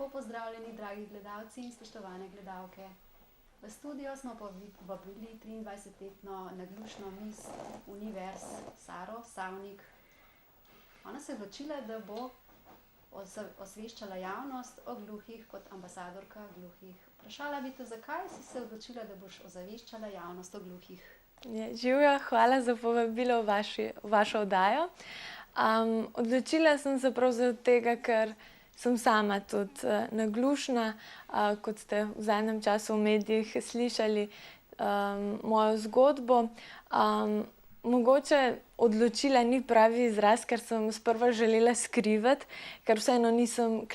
Lepo pozdravljeni, dragi gledalci in spoštovane gledalke. V studio smo povabili 23-letno naglušno miss univerz Saro Savnik. Ona se je odločila, da bo osveščala javnost o gluhih kot ambasadorka gluhih. Vprašala bi te, zakaj si se odločila, da boš ozaveščala javnost o gluhih? Živjo, hvala za povabilo v vašo oddajo. Odločila sem se prav zaradi tega, ker sem sama tudi naglušna, kot ste v zadnjem času v medijih slišali mojo zgodbo. Mogoče odločila ni pravi izraz, ker sem sprva želela skrivati, ker vseeno nisem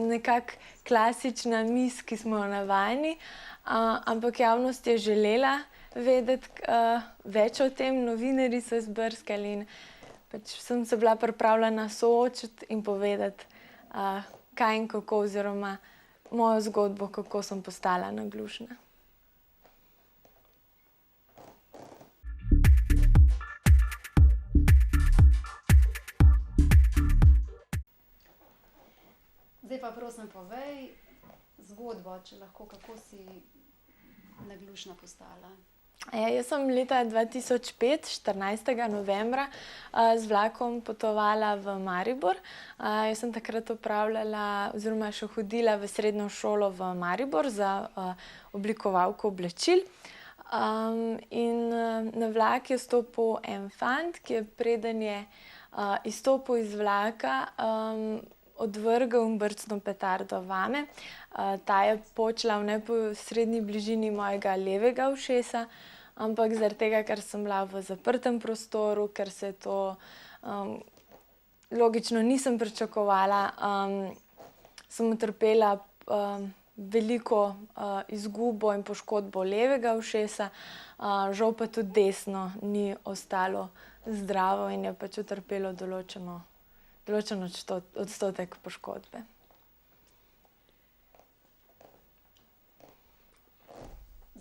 nekako klasična miss, ki smo jo navajeni, ampak javnost je želela vedeti več o tem, novinarji so izbrskali in pač sem se bila pripravljena soočiti in povedati, kaj in kako, oziroma mojo zgodbo, kako sem postala naglušna. Zdaj pa prosim povej zgodbo, če lahko, kako si naglušna postala. Jaz sem leta 2005, 14. novembra, z vlakom potovala v Maribor. Jaz sem takrat opravljala oziroma še hodila v srednjo šolo v Maribor za oblikovalko oblačil. In na vlak je stopil en fant, ki je preden je izstopil iz vlaka, odvrgel in brcnil petardo vame. Ta je počela v neposredni bližini mojega levega ušesa, ampak zaradi tega, ker sem bila v zaprtem prostoru, ker se to logično nisem pričakovala, sem utrpela veliko izgubo in poškodbo levega ušesa, žal pa tudi desno ni ostalo zdravo in je pač utrpelo določen odstotek poškodbe.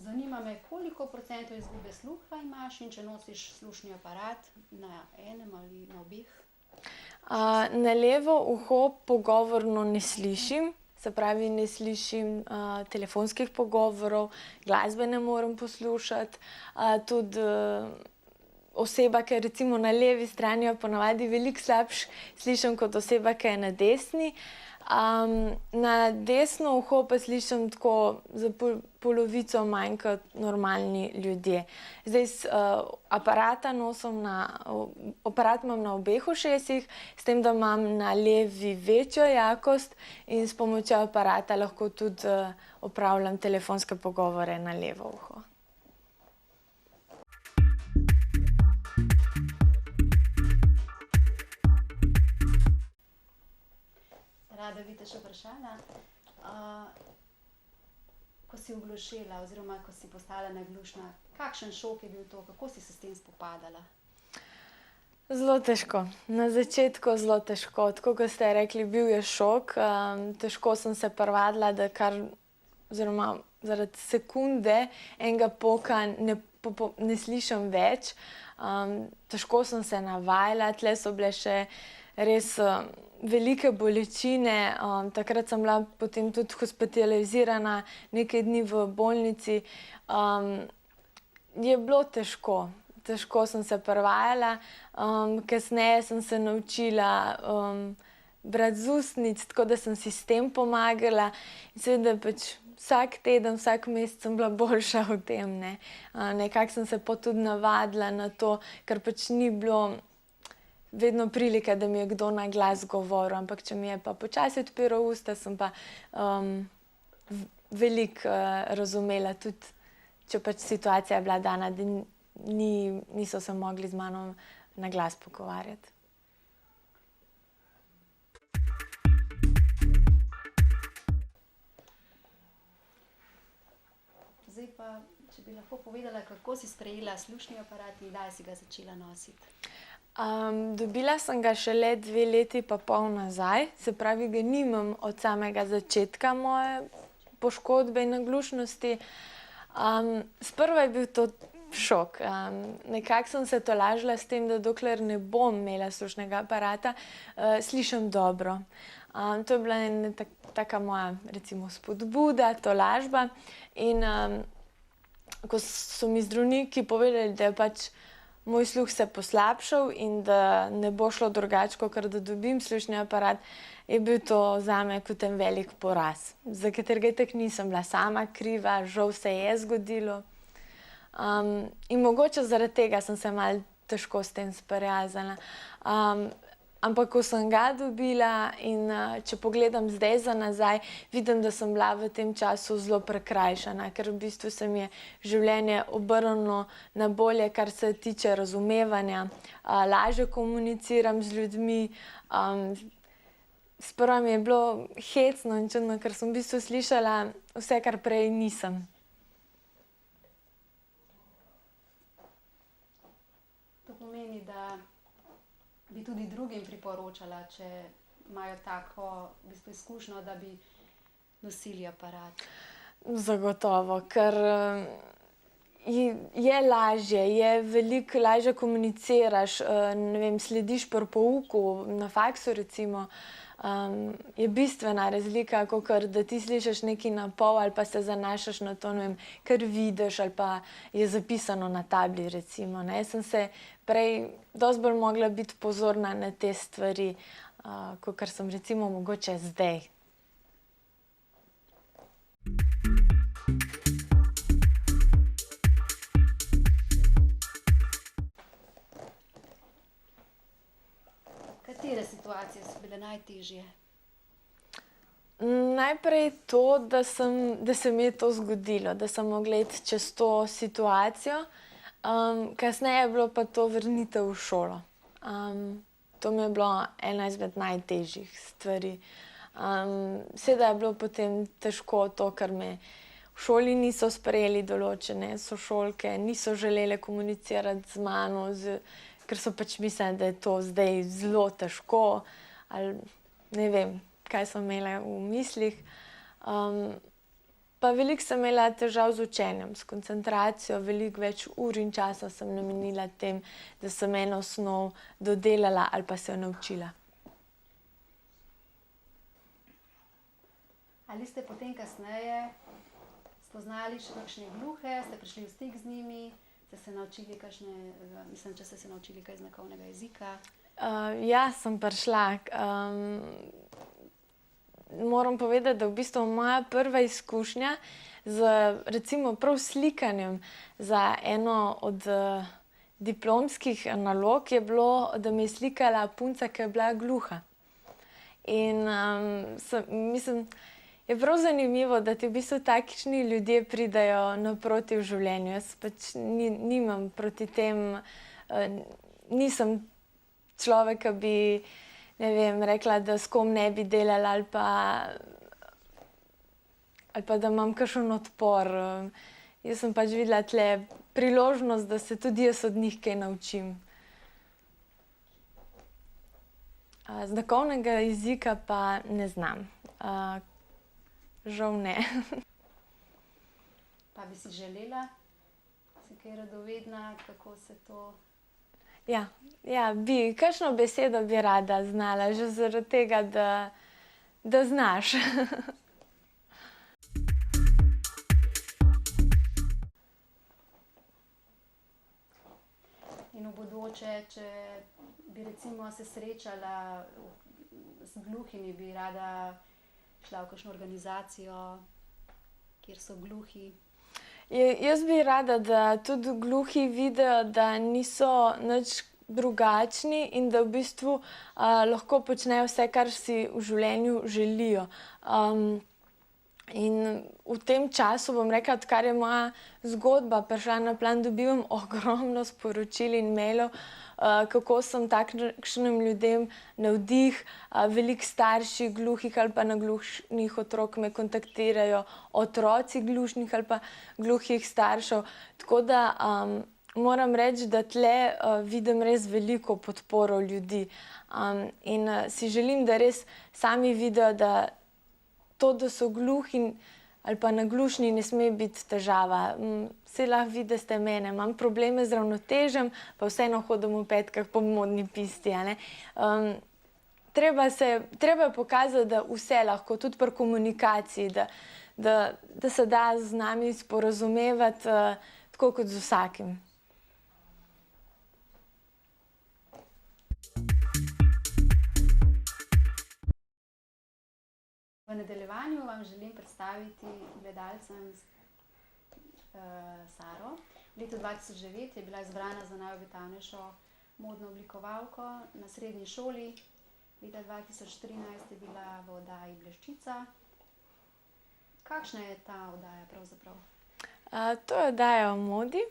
Zanima me, koliko procentov izgube sluha imaš in če nosiš slušni aparat na enem ali na obeh? Na levo uho pogovorno ne slišim, se pravi, ne slišim telefonskih pogovorov, glasbe ne morem poslušati, tudi oseba, ki je recimo na levi strani, jo ponavadi veliko slabše slišim kot oseba, ki je na desni. Na desno uho pa slišim tako za polovico manj kot normalni ljudje. Zdaj aparat imam na obeh ušesih, s tem, da imam na levi večjo jakost in s pomočjo aparata lahko tudi opravljam telefonske pogovore na levo uho. Rada bi te še vprašala, ko si oglušela oziroma ko si postala naglušna, kakšen šok je bil to, kako si se s tem spopadala? Zelo težko. Na začetku zelo težko. Tako kot ste rekli, bil je šok. Težko sem se privadila, da oziroma zaradi sekunde enega poka ne slišim več. Težko sem se navajala, tule so bile še res velike bolečine. Takrat sem bila potem tudi hospitalizirana nekaj dni v bolnici. Je bilo težko. Težko sem se privajala. Kasneje sem se naučila brati z ustnic, tako da sem si s tem pomagala. In seveda pač vsak teden, vsak mesec sem bila boljša v tem, ne. Nekako sem se tudi navadila na to, ker pač ni bilo vedno prilike, da mi je kdo na glas govoril, ampak če mi je pa počasi odpiral usta, sem pa veliko razumela, tudi če pač situacija je bila dana, da niso se mogli z mano na glas pogovarjati. Zdaj pa, če bi lahko povedala, kako si sprejela slušni aparat in kdaj si ga začela nositi? Dobila sem ga šele 2 leti pa pol nazaj, se pravi, ga nimam od samega začetka moje poškodbe in naglušnosti. Sprva je bil to šok. Nekako sem se tolažila s tem, da dokler ne bom imela slušnega aparata, slišim dobro. To je bila ena taka moja, recimo, spodbuda, tolažba. In ko so mi zdravniki povedali, da je pač moj sluh se poslabšal in da ne bo šlo drugače, kakor da dobim slušni aparat, je bil to zame kot en velik poraz, za katerega itak nisem bila sama kriva, žal se je zgodilo. In mogoče zaradi tega sem se malo težko s tem sprijaznila. Ampak ko sem ga dobila in če pogledam zdaj za nazaj, vidim, da sem bila v tem času zelo prikrajšana, ker v bistvu se mi je življenje obrnilo na bolje, kar se tiče razumevanja, lažje komuniciram z ljudmi. Sprva mi je bilo hecno in čudno, ker sem v bistvu slišala vse, kar prej nisem. To pomeni, da bi tudi drugim priporočala, če imajo tako v bistvu izkušnjo, da bi nosili aparat. Zagotovo, ker je lažje, je veliko lažje komuniciraš, ne vem, slediš pri pouku, na faksu recimo, je bistvena razlika, kakor da ti slišiš nekaj na pol ali pa se zanašaš na to, ne vem, kar vidiš ali pa je zapisano na tabli recimo, ne. Jaz sem se prej dosti bolj mogla biti pozorna na te stvari, kakor sem recimo mogoče zdaj. Katere situacije so bile najtežje? Najprej to, da se mi je to zgodilo, da sem mogla iti čez to situacijo. Kasneje je bilo pa to vrnitev v šolo. To mi je bilo ena izmed najtežjih stvari. Seveda je bilo potem težko to, ker me v šoli niso sprejeli določene sošolke, niso želele komunicirati z mano, ker so pač mislili, da je to zdaj zelo težko, ali ne vem, kaj so imele v mislih. Pa veliko sem imela težav z učenjem, s koncentracijo, veliko več ur in časa sem namenila tem, da sem eno snov dodelala ali pa se jo naučila. Ali ste potem kasneje spoznali še kakšne gluhe, ste prišli v stik z njimi, ste se naučili če ste se naučili kaj znakovnega jezika? Ja, sem prišla. Moram povedati, da v bistvu moja prva izkušnja z recimo prav slikanjem za eno od diplomskih nalog je bilo, da me je slikala punca, ki je bila gluha. In mislim, je prav zanimivo, da ti v bistvu takšni ljudje pridejo naproti v življenju. Jaz pač nimam proti tem, nisem človek, ki bi, ne vem, rekla, da s kom ne bi delala ali pa da imam kakšen odpor. Jaz sem pač videla tule priložnost, da se tudi jaz od njih kaj naučim. Znakovnega jezika pa ne znam. Žal ne. Pa bi si želela? Si kaj radovedna, kako se to? Ja, bi. Kakšno besedo bi rada znala, že zaradi tega, da znaš. In v bodoče, če bi recimo se srečala z gluhimi, bi rada šla v kakšno organizacijo, kjer so gluhi? Jaz bi rada, da tudi gluhi vidijo, da niso nič drugačni in da v bistvu lahko počnejo vse, kar si v življenju želijo. In v tem času, bom rekla, odkar je moja zgodba prišla na plan, dobivam ogromno sporočil in mailov, kako sem takšnim ljudem navdih. Veliko starši gluhih ali pa naglušnih otrok me kontaktirajo, otroci glušnih ali pa gluhih staršev. Tako da moram reči, da tule vidim res veliko podporo ljudi. In si želim, da res sami vidijo, da to, da so gluhi ali pa naglušni, ne sme biti težava. se lahko vidi, da ste mene, imam probleme z ravnotežjem, pa vseeno hodim v petkah po modni pisti, a ne. Treba je pokazati, da vse lahko, tudi pri komunikaciji, da se da z nami sporazumevati, tako kot z vsakim. V nadaljevanju vam želim predstaviti gledalcem Saro. V letu 2009 je bila izbrana za najobetavnejšo modno oblikovalko na srednji šoli. Leta 2013 je bila v oddaji Bleščica. Kakšna je ta oddaja pravzaprav? To je oddaja o modi.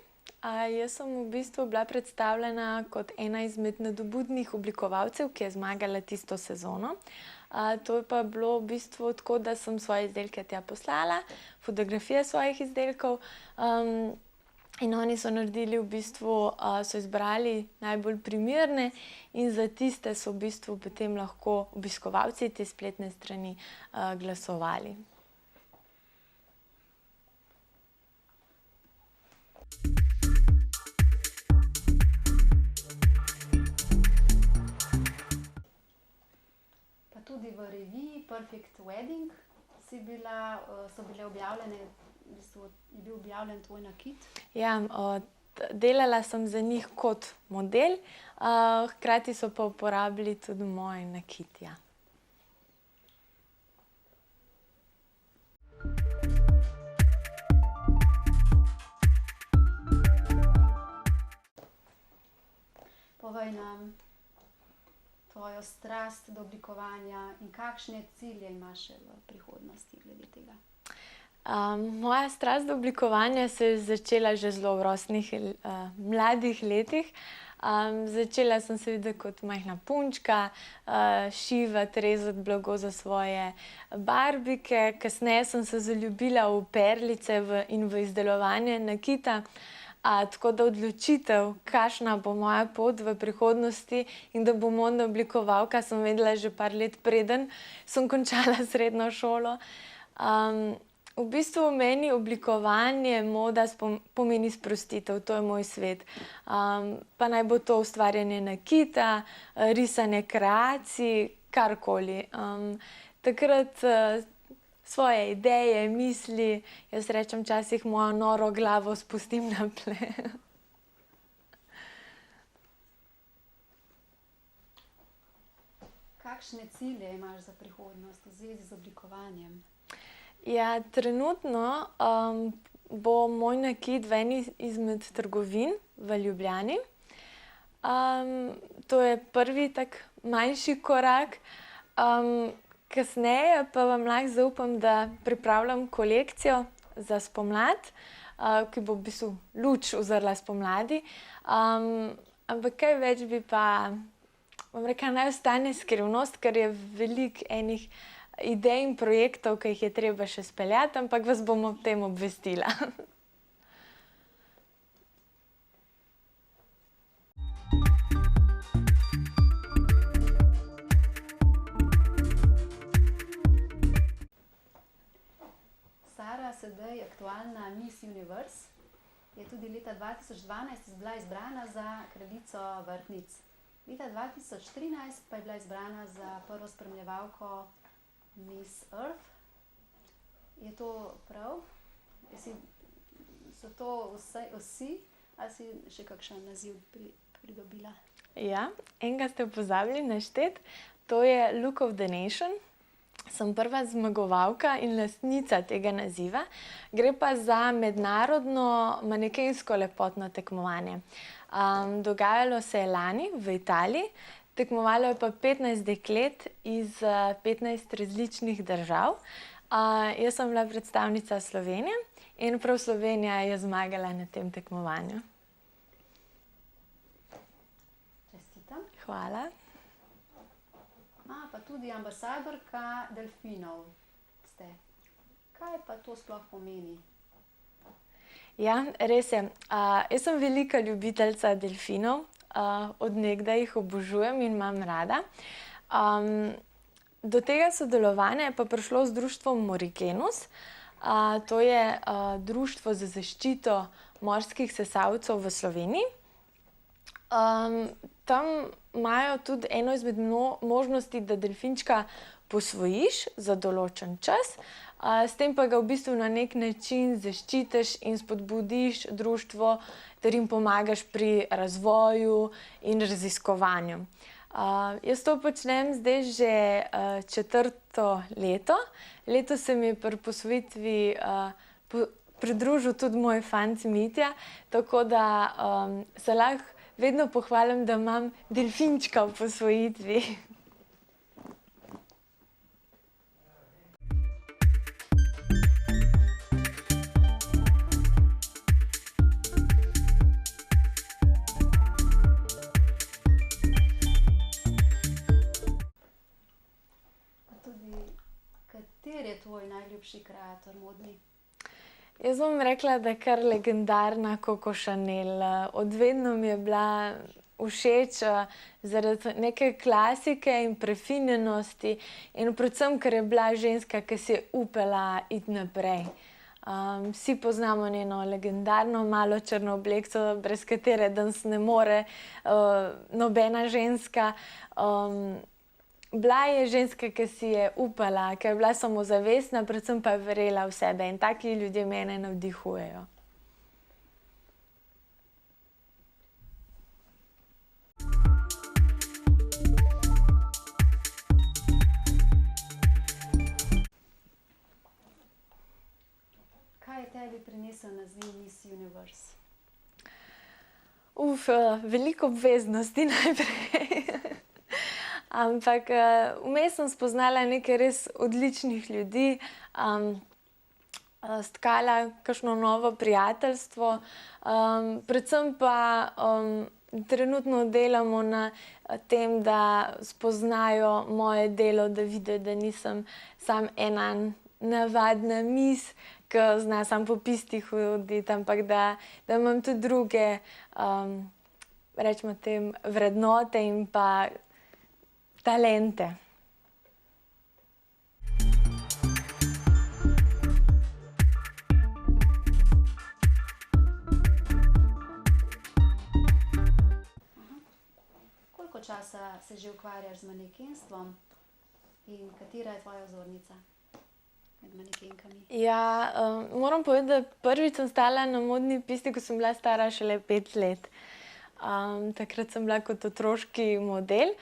Jaz sem v bistvu bila predstavljena kot ena izmed nadobudnih oblikovalcev, ki je zmagala tisto sezono. To je pa bilo v bistvu tako, da sem svoje izdelke tja poslala, fotografije svojih izdelkov, in oni so naredili v bistvu, so izbrali najbolj primerne in za tiste so v bistvu potem lahko obiskovalci te spletne strani glasovali. Tudi v reviji Perfect Wedding so bile objavljene, v bistvu je bil objavljen tvoj nakit. Ja, delala sem za njih kot model, hkrati so pa uporabili tudi moj nakit, ja. Povej nam tvojo strast do oblikovanja in kakšne cilje imaš v prihodnosti glede tega? Moja strast do oblikovanja se je začela že zelo v rosnih, mladih letih. Začela sem seveda kot majhna punčka, šivati, rezati blago za svoje barbike. Kasneje sem se zaljubila v perlice in v izdelovanje nakita. Tako da odločitev, kakšna bo moja pot v prihodnosti in da bom modna oblikovalka, sem vedela že par let preden sem končala srednjo šolo. V bistvu meni oblikovanje, moda pomeni sprostitev, to je moj svet. Pa naj bo to ustvarjanje nakita, risanje kreacij, karkoli. Takrat svoje ideje, misli, jaz rečem včasih mojo noro glavo spustim na plen. Kakšne cilje imaš za prihodnost v zvezi z oblikovanjem? Ja, trenutno bo moj nakit v eni izmed trgovin v Ljubljani. To je prvi tak manjši korak. Kasneje pa vam lahko zaupam, da pripravljam kolekcijo za spomlad, ki bo v bistvu luč uzrla spomladi. Ampak kaj več bi pa, bom rekla, naj ostane skrivnost, ker je veliko enih idej in projektov, ki jih je treba še speljati, ampak vas bom o tem obvestila. Sara, sedaj aktualna Miss Universe, je tudi leta 2012 bila izbrana za kraljico vrtnic. Leta 2013 pa je bila izbrana za prvo spremljevalko Miss Earth. Je to prav? So to vsi, ali si še kakšen naziv pridobila? Ja, enega ste pozabili našteti, to je Look of the Nation. Sem prva zmagovalka in lastnica tega naziva. Gre pa za mednarodno manekensko lepotno tekmovanje. Dogajalo se je lani v Italiji, tekmovalo je pa 15 deklet iz 15 različnih držav. Jaz sem bila predstavnica Slovenije in prav Slovenija je zmagala na tem tekmovanju. Čestitam. Hvala. Pa tudi ambasadorka delfinov ste. Kaj pa to sploh pomeni? Ja, res je. Jaz sem velika ljubiteljica delfinov. Od nekdaj jih obožujem in imam rada. Do tega sodelovanja je pa prišlo z društvom Morigenus. To je društvo za zaščito morskih sesalcev v Sloveniji. Tam imajo tudi eno izmed možnosti, da delfinčka posvojiš za določen čas, s tem pa ga v bistvu na nek način zaščitiš in spodbudiš društvo ter jim pomagaš pri razvoju in raziskovanju. Jaz to počnem zdaj že 4. leto. Letos se mi je pri posvojitvi pridružil tudi moj fant Mitja, tako da se lahko vedno pohvalim, da imam delfinčka v posvojitvi. Kateri je tvoj najljubši kreator modni? Jaz bom rekla, da je kar legendarna Coco Chanel. Od vedno mi je bila všeč zaradi neke klasike in prefinjenosti in predvsem, ker je bila ženska, ki si je upala iti naprej. Vsi poznamo njeno legendarno malo črno obleko, brez katere danes ne more nobena ženska. Bila je ženska, ki si je upala, ki je bila samozavestna, predvsem pa je verjela v sebe in taki ljudje mene navdihujejo. Kaj je tebi prinesel naziv Miss Universe? Veliko obveznosti najprej. Ampak vmes sem spoznala nekaj res odličnih ljudi, stkala kakšno novo prijateljstvo, predvsem pa trenutno delamo na tem, da spoznajo moje delo, da vidijo, da nisem samo ena navadna miss, ki zna samo po pisti hoditi, ampak da imam tudi druge, recimo tem, vrednote in pa talente. Koliko časa se že ukvarjaš z manekenstvom in katera je tvoja vzornica med manekenkami? Ja, moram povedati, da prvič sem stala na modni pisti, ko sem bila stara šele 5 let. Takrat sem bila kot otroški model.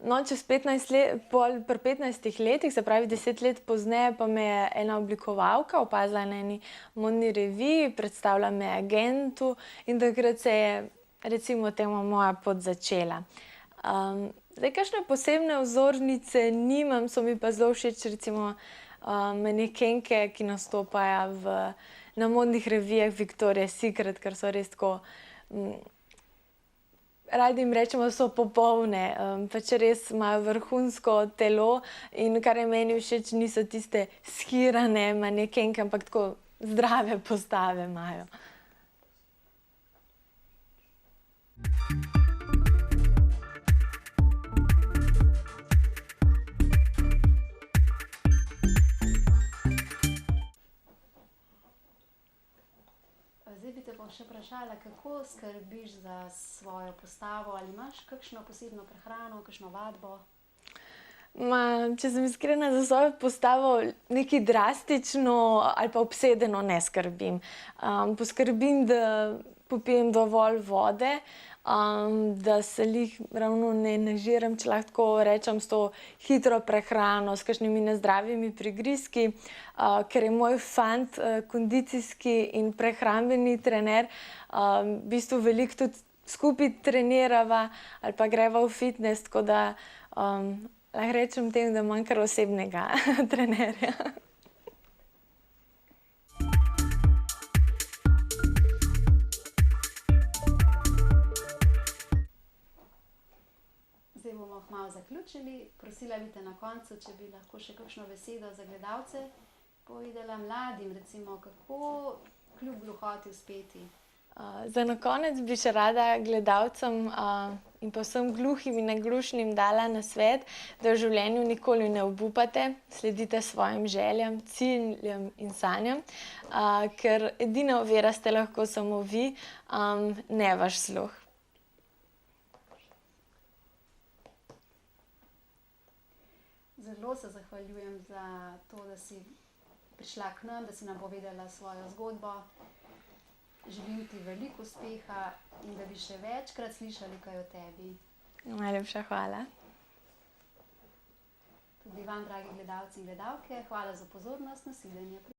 No, čez 15 let, pri 15 letih, se pravi 10 let pozneje, pa me je ena oblikovalka opazila na eni modni reviji, predstavila me agentu in takrat se je, recimo temu, moja pot začela. Zdaj, kakšne posebne vzornice nimam, so mi pa zelo všeč recimo manekenke, ki nastopajo na modnih revijah Victoria's Secret, ker so res tako, radi jim rečemo, so popolne, pač res imajo vrhunsko telo in kar je meni všeč, niso tiste shirane manekenke, ampak tako zdrave postave imajo. Zdaj bi te pa še vprašala, kako skrbiš za svojo postavo, ali imaš kakšno posebno prehrano, kakšno vadbo? Če sem iskrena, za svojo postavo nekaj drastično ali pa obsedeno ne skrbim. Poskrbim, da popijem dovolj vode, da se glih ravno ne nažiram, če lahko tako rečem, s to hitro prehrano, s kakšnimi nezdravimi prigrizki, ker je moj fant kondicijski in prehrambeni trener, v bistvu veliko tudi skupaj trenirava ali pa greva v fitnes, tako da lahko rečem temu, da imam kar osebnega trenerja. Zdaj bomo kmalu zaključili. Prosila bi te na koncu, če bi lahko še kakšno besedo za gledalce povedala mladim, recimo, kako kljub gluhoti uspeti. Za na konec bi še rada gledalcem in pa vsem gluhim in naglušnim dala nasvet, da v življenju nikoli ne obupate, sledite svojim željam, ciljem in sanjam, ker edina ovira ste lahko samo vi, ne vaš sluh. Zelo se zahvaljujem za to, da si prišla k nam, da si nam povedala svojo zgodbo. Želim ti veliko uspeha in da bi še večkrat slišali kaj o tebi. Najlepša hvala. Tudi vam, dragi gledalci in gledalke, hvala za pozornost. Nasvidenje.